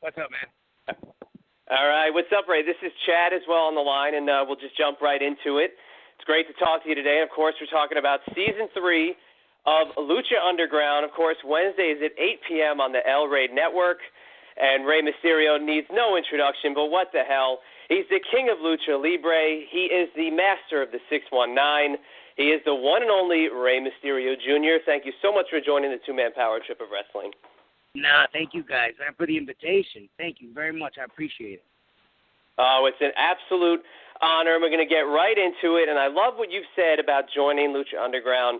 What's up, man? All right. What's up, Ray? This is Chad as well on the line, and we'll just jump right into it. It's great to talk to you today. Of course, we're talking about Season 3 of Lucha Underground. Of course, Wednesdays at 8 p.m. on the El Rey Network. And Rey Mysterio needs no introduction, but what the hell? He's the king of Lucha Libre. He is the master of the 619. He is the one and only Rey Mysterio Jr. Thank you so much for joining the two-man power trip of wrestling. Nah, thank you guys for the invitation. Thank you very much. I appreciate it. Oh, it's an absolute honor. We're going to get right into it. And I love what you've said about joining Lucha Underground,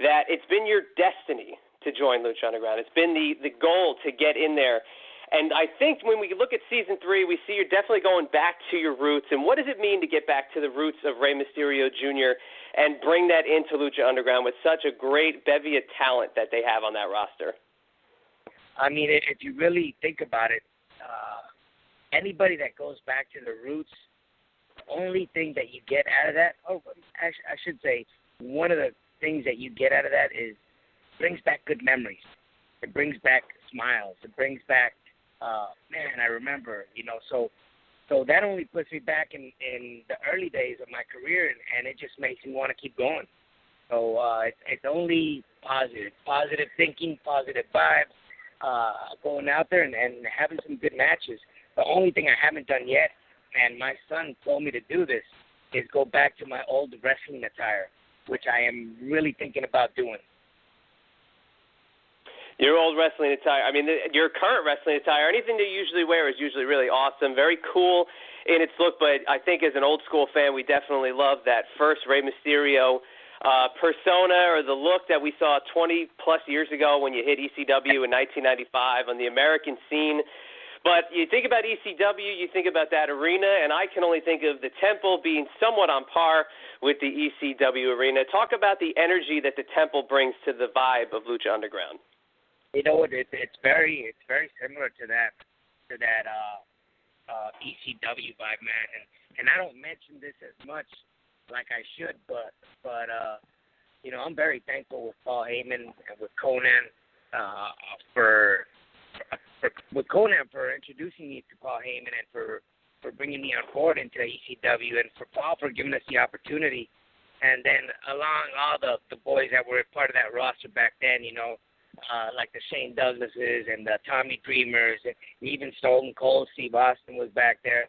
that it's been your destiny to join Lucha Underground. It's been the goal to get in there. And I think when we look at Season 3, we see you're definitely going back to your roots. And what does it mean to get back to the roots of Rey Mysterio Jr. and bring that into Lucha Underground with such a great bevy of talent that they have on that roster? I mean, if you really think about it, anybody that goes back to the roots, the only thing that you get out of that, I should say, one of the things that you get out of that is brings back good memories. It brings back smiles. It brings back, man, I remember, so that only puts me back in the early days of my career, and it just makes me want to keep going. So it's only positive thinking, positive vibes, going out there and having some good matches. The only thing I haven't done yet, and my son told me to do this, is go back to my old wrestling attire, which I am really thinking about doing. Your old wrestling attire, I mean, your current wrestling attire, anything you usually wear is usually really awesome, very cool in its look, but I think as an old school fan, we definitely love that first Rey Mysterio persona or the look that we saw 20-plus years ago when you hit ECW in 1995 on the American scene. But you think about ECW, you think about that arena, and I can only think of the Temple being somewhat on par with the ECW arena. Talk about the energy that the Temple brings to the vibe of Lucha Underground. You know, it's very similar to that ECW vibe, man. And I don't mention this as much like I should, but I'm very thankful with Paul Heyman and with Conan for introducing me to Paul Heyman and for bringing me on board into ECW, and for Paul for giving us the opportunity. And then along all the boys that were part of that roster back then, like the Shane Douglases and the Tommy Dreamers, and even Stone Cold Steve Austin was back there.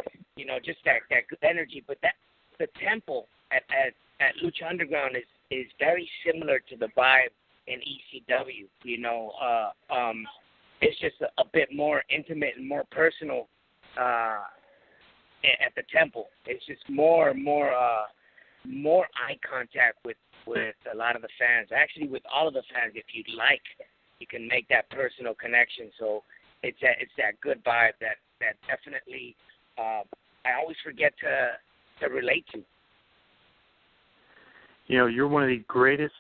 Just that good energy. But the Temple at Lucha Underground is very similar to the vibe in ECW. It's just a bit more intimate and more personal at the Temple. It's just more eye contact with a lot of the fans. Actually, with all of the fans, if you'd like, you can make that personal connection. So it's that good vibe that definitely I always forget to relate to. You're one of the greatest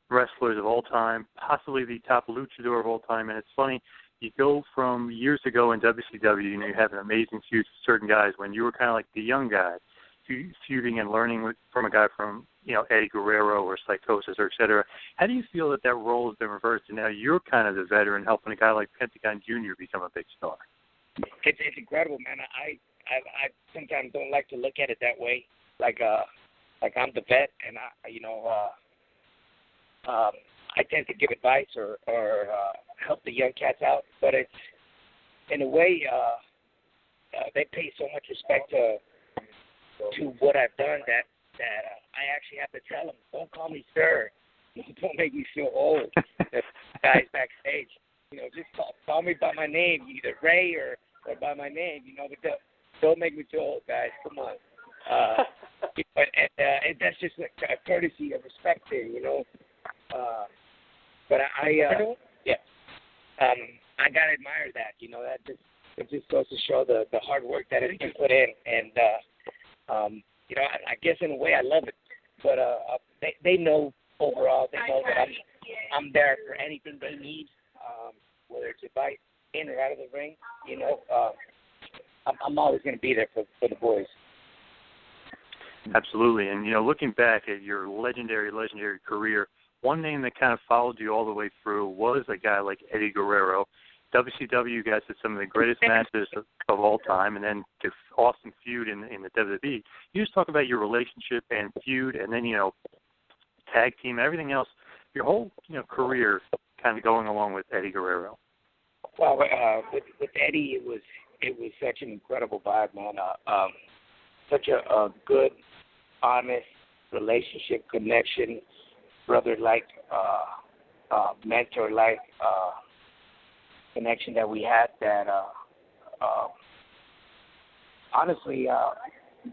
wrestlers of all time, possibly the top luchador of all time, and it's funny. You go from years ago in WCW, you have an amazing feud with certain guys when you were kind of like the young guy, feuding and learning from a guy from, Eddie Guerrero or Psychosis or et cetera. How do you feel that role has been reversed, and now you're kind of the veteran helping a guy like Pentagon Jr. become a big star? It's incredible, man. I sometimes don't like to look at it that way, like I'm the vet, and I tend to give advice or help the young cats out, but it's in a way they pay so much respect to what I've done that I actually have to tell them, don't call me sir, don't make me feel old. Guys backstage, just call me by my name, either Ray or by my name, but don't make me feel old, guys. Come on. And that's just a courtesy of respect there, But I gotta admire that. It just goes to show the hard work that has been put in, and I guess in a way I love it. But they know overall, they know that I'm there for anything they need, whether it's advice in or out of the ring. I'm always going to be there for the boys. Absolutely, and looking back at your legendary career, one name that kind of followed you all the way through was a guy like Eddie Guerrero. WCW, you guys did some of the greatest matches of all time, and then the awesome feud in the WWE. You just talk about your relationship and feud, and then, tag team, everything else, your whole, career kind of going along with Eddie Guerrero. Well, with Eddie, it was such an incredible vibe, man. Such a good, honest relationship, connection, brother-like, mentor-like connection that we had. That honestly,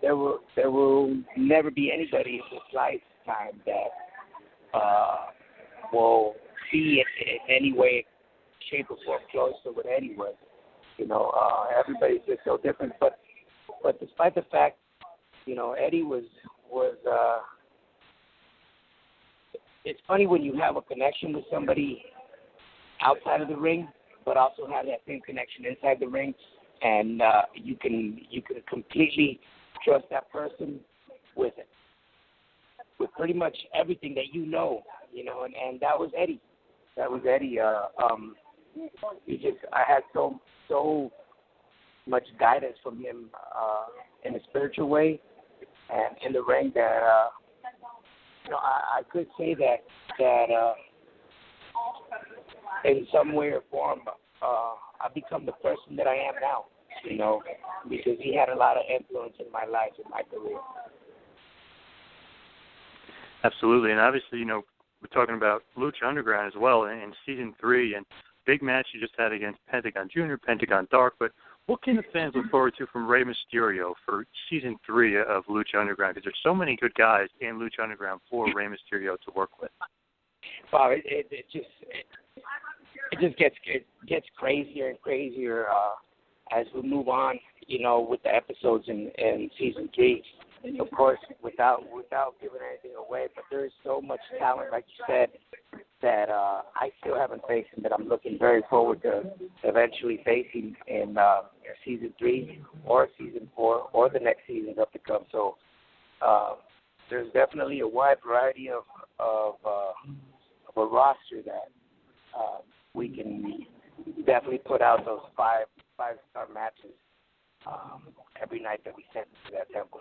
there will never be anybody in this lifetime that will see it in any way, shape, or form close to what Eddie was. Everybody's just so different. But despite the fact, Eddie was it's funny when you have a connection with somebody outside of the ring, but also have that same connection inside the ring, and you can completely trust that person with pretty much everything that and that was Eddie. That was Eddie. I had so much guidance from him in a spiritual way and in the ring that I could say that in some way or form I've become the person that I am now, because he had a lot of influence in my life, in my career. Absolutely, and obviously, we're talking about Lucha Underground as well in Season 3, and big match you just had against Pentagon Jr., Pentagon Dark, but what can the fans look forward to from Rey Mysterio for Season 3 of Lucha Underground? Because there's so many good guys in Lucha Underground for Rey Mysterio to work with. Well, it just gets crazier and crazier as we move on, with the episodes in Season 3. Of course, without giving anything away, but there is so much talent, like you said, that I still haven't faced and that I'm looking very forward to eventually facing in Season 3 or Season 4 or the next seasons up to come. So there's definitely a wide variety of a roster that we can definitely put out those five-star matches every night that we send to that temple.